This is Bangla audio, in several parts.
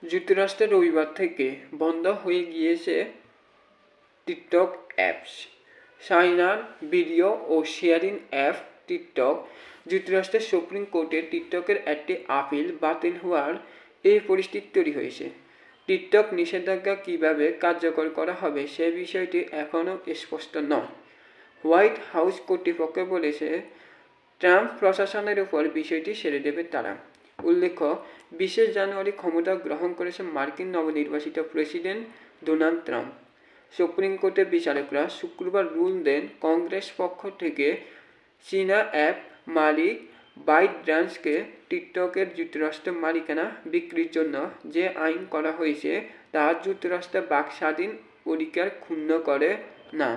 যুক্তরাষ্ট্রে রবিবার থেকে বন্ধ হয়ে গিয়েছে টিকটক অ্যাপস। চায়নার ভিডিও ও শেয়ারিং অ্যাপ টিকটক যুক্তরাষ্ট্রের সুপ্রিম কোর্টে টিকটকের একটি আপিল বাতিল হওয়ার এই পরিস্থিতি তৈরি হয়েছে। টিকটক নিষেধাজ্ঞা কীভাবে কার্যকর করা হবে সে বিষয়টি এখনও স্পষ্ট নয়। হোয়াইট হাউস কর্তৃপক্ষ বলেছে ট্রাম্প প্রশাসনের উপর বিষয়টি ছেড়ে দেবে তারা। উল্লেখ্য, 20 জানুয়ারি ক্ষমতা গ্রহণ করেছেন মার্কিন নবনির্বাচিত প্রেসিডেন্ট ডোনাল্ড ট্রাম্প। সুপ্রিম কোর্টের বিচারকরা শুক্রবার রুল দেন কংগ্রেস পক্ষ থেকে চীনা অ্যাপ মালিক বাইটড্যান্সকে টিকটকের যুক্তরাষ্ট্রের মালিকানা বিক্রির জন্য যে আইন করা হয়েছে তা যুক্তরাষ্ট্রের বাক স্বাধীন অধিকার ক্ষুণ্ণ করে না।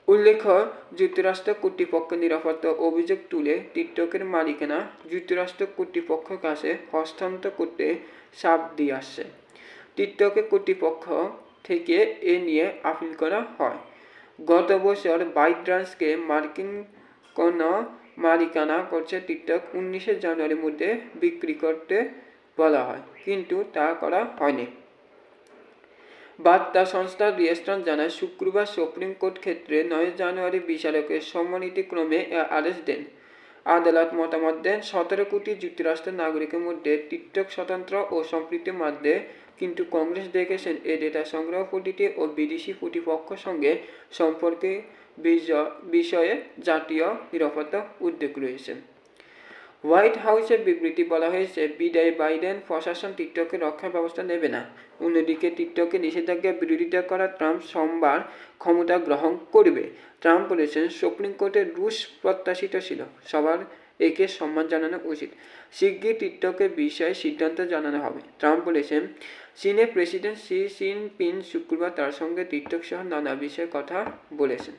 উল্লেখ্য, যুক্তরাষ্ট্র কর্তৃপক্ষ নিরাপত্তা অভিযোগ তুলে টিকটকের মালিকানা যুক্তরাষ্ট্র কর্তৃপক্ষের কাছে হস্তান্তর করতে চাপ দিয়ে আসছে। টিকটকের কর্তৃপক্ষ থেকে এ নিয়ে আপিল করা হয়। গত বছর বাইটড্যান্সকে মার্কিন কোনো মালিকানা করছে টিকটক 19 জানুয়ারির মধ্যে বিক্রি করতে বলা হয়, কিন্তু তা করা হয়নি। বার্তা সংস্থা রিয়েস্টার্ন জানায়, শুক্রবার সুপ্রিম কোর্ট ক্ষেত্রে 9 জানুয়ারি বিচারকের সম্মতিক্রমে আদেশ দেন। আদালত মতামত দেন 17 কোটি যুক্তরাষ্ট্রের নাগরিকের মধ্যে টিকটক স্বতন্ত্র ও সম্পৃক্তের মধ্যে, কিন্তু কংগ্রেস দেখেছেন এই ডেটা সংগ্রহ পদ্ধতি ও বিদেশি প্রতিপক্ষের সঙ্গে সম্পর্কে বিষয়ে জাতীয় নিরাপত্তা উদ্বেগ রয়েছে। হোয়াইট হাউসের বিবৃতি বলা হয়েছে, বিদায়ী বাইডেন প্রশাসন টিকটকের রক্ষা ব্যবস্থা নেবে না। অন্যদিকে টিকটকে নিষেধাজ্ঞার বিরোধিতা করা ট্রাম্প সোমবার ক্ষমতা গ্রহণ করবে। ট্রাম্প বলেছেন, সুপ্রিম কোর্টের রুশ প্রত্যাশিত ছিল, সবার একে সম্মান জানানো উচিত। শিগগির টিকটকের বিষয়ে সিদ্ধান্ত জানানো হবে। ট্রাম্প বলেছেন, চীনের প্রেসিডেন্ট শি জিনপিং শুক্রবার তার সঙ্গে টিকটক সহ নানা বিষয়ে কথা বলেছেন।